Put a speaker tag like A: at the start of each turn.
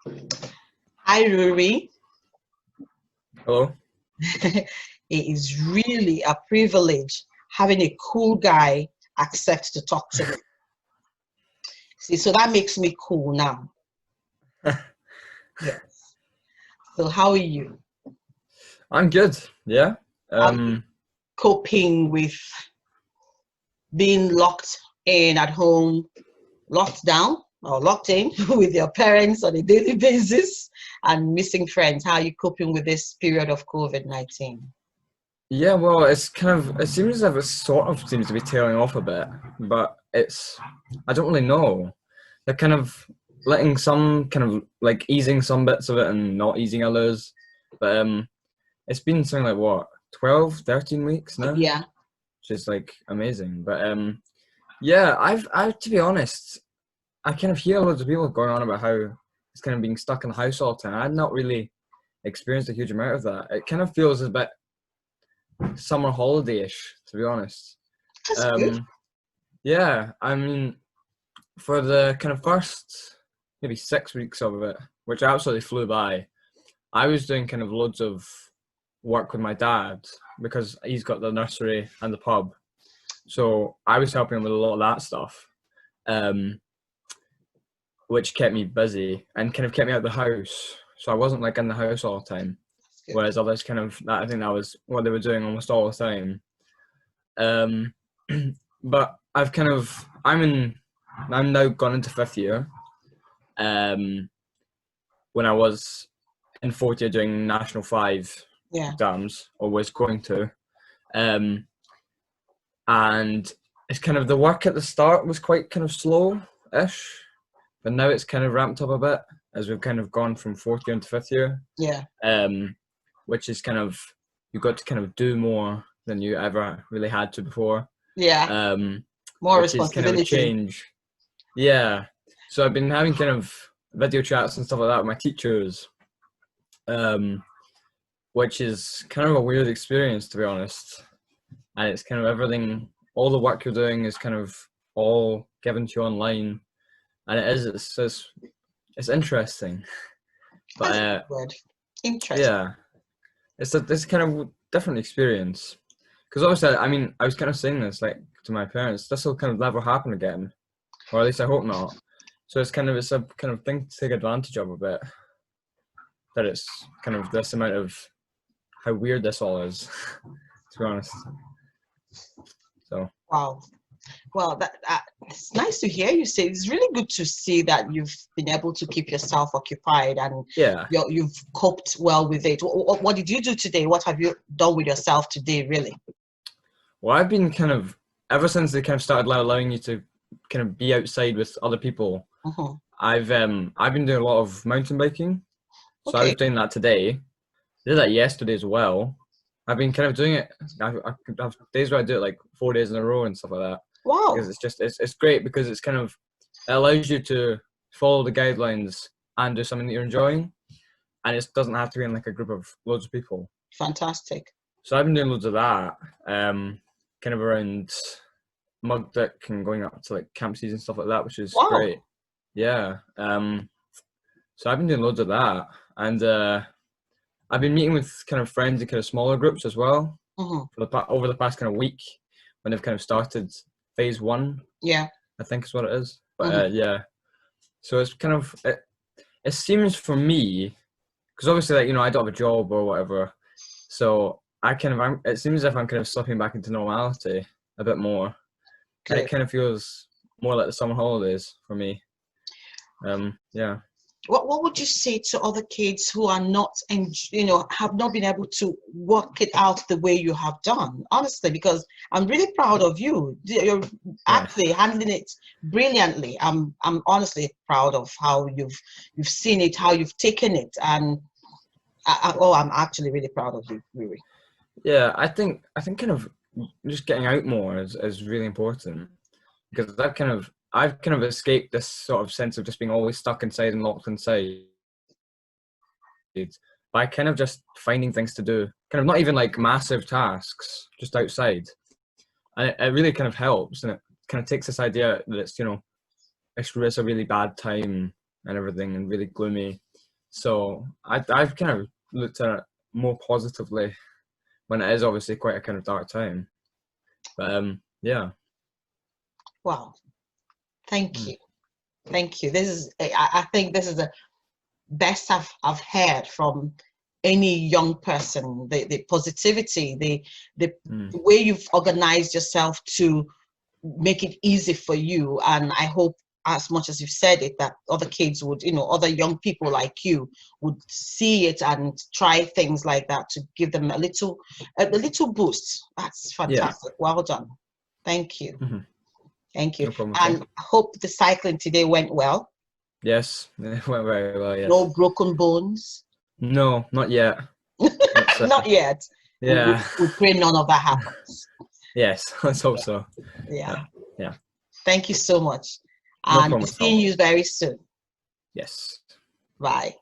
A: Hi, Ruri.
B: Hello.
A: It is really a privilege having a cool guy accept to talk to me. See, so that makes me cool now. Yes. So how are you?
B: I'm good. Yeah.
A: How are you
B: Um,
A: coping with being locked in at home, locked down or locked in with your parents on a daily basis and missing friends? How are you coping with this period of COVID-19?
B: yeah, well, it seems as if it sort of seems to be tailing off a bit, but I don't really know. They're kind of letting some kind of like easing some bits of it and not easing others. But it's been something like what, 12, 13 weeks now,
A: Yeah.
B: which is like amazing. But yeah, to be honest, I kind of hear loads of people going on about how it's kind of being stuck in the house all the time. I've not really experienced a huge amount of that. It kind of feels a bit summer holiday-ish, to be honest.
A: That's good.
B: Um, yeah, I mean, for the kind of first maybe 6 weeks of it, which absolutely flew by, I was doing kind of loads of work with my dad because he's got the nursery and the pub. So I was helping him with a lot of that stuff, um, which kept me busy and kind of kept me out of the house. So I wasn't like in the house all the time.
A: That's good.
B: Whereas others kind of, I think that was what they were doing almost all the time. Um, but I'm now gone into fifth year. When I was in fourth year doing National 5
A: Yeah.
B: exams, or was going to. Um, and it's kind of the work at the start was quite kind of slow-ish, but now it's kind of ramped up a bit as we've kind of gone from fourth year into fifth year.
A: Yeah.
B: Which is kind of, you've got to kind of do more than you ever really had to before.
A: Yeah.
B: Um,
A: More
B: which is kind of a
A: responsibility.
B: change. Yeah. So I've been having kind of video chats and stuff like that with my teachers, which is kind of a weird experience, to be honest. And it's kind of everything, all the work you're doing is kind of all given to you online. And it's interesting. But
A: That's a good word. Interesting.
B: yeah, it's kind of different experience. Because obviously, I mean, I was kind of saying this like to my parents, this will kind of never happen again, or at least I hope not. So it's a kind of thing to take advantage of a bit. That it's kind of this amount of how weird this all is, to be honest. So
A: Wow. Well, that it's nice to hear you say. It's really good to see that you've been able to keep yourself occupied and
B: yeah,
A: you've coped well with it. What did you do today? What have you done with yourself today, really?
B: well, I've been kind of ever since they kind of started allowing you to kind of be outside with other people.
A: Hmm.
B: I've been doing a lot of mountain biking, so I was
A: Okay.
B: doing that today. I did that yesterday as well. I've been kind of doing it. I have days where I do it like 4 days in a row and stuff like that, because
A: Wow.
B: it's great because it's kind of, it allows you to follow the guidelines and do something that you're enjoying, and it doesn't have to be in like a group of loads of people.
A: Fantastic.
B: So I've been doing loads of that, kind of around Mugdick and going up to like camp season stuff like that, which is
A: Wow.
B: great. Yeah. So I've been doing loads of that, and I've been meeting with kind of friends in kind of smaller groups as well
A: Hmm.
B: for over the past kind of week when they've kind of started phase one,
A: Yeah.
B: I think is what it is. But
A: Hmm.
B: yeah, so it's kind of it seems for me, because obviously like, you know, I don't have a job or whatever, so it seems as if I'm kind of slipping back into normality a bit more, and it
A: Good.
B: kind of feels more like the summer holidays for me. Yeah.
A: What would you say to other kids who are not, and have not been able to work it out the way you have done? Honestly, because I'm really proud of you. You're
B: Yeah.
A: actually handling it brilliantly. I'm honestly proud of how you've seen it, how you've taken it, and I'm actually really proud of you, Riri.
B: Yeah, I think kind of just getting out more is really important, because I've kind of escaped this sort of sense of just being always stuck inside and locked inside by kind of just finding things to do, kind of not even like massive tasks, just outside. And it really kind of helps, and it kind of takes this idea that it's, you know, it's a really bad time and everything and really gloomy. So I've kind of looked at it more positively when it is obviously quite a kind of dark time. But yeah.
A: Wow. Thank you. Thank you. This is, I think this is the best I've heard from any young person. The positivity, the way you've organized yourself to make it easy for you. And I hope, as much as you've said it, that other kids would, other young people like you would see it and try things like that to give them a little boost. That's fantastic. Well done. Thank you. Thank you.
B: No problem.
A: And I hope the cycling today went well.
B: Yes, it went very well. Yes.
A: No broken bones.
B: No, not yet.
A: Not yet.
B: Yeah.
A: We pray none of that happens.
B: Yes, let's hope so.
A: Yeah.
B: Yeah.
A: Thank you so much.
B: No
A: And
B: problem
A: we'll see you very soon.
B: Yes.
A: Bye.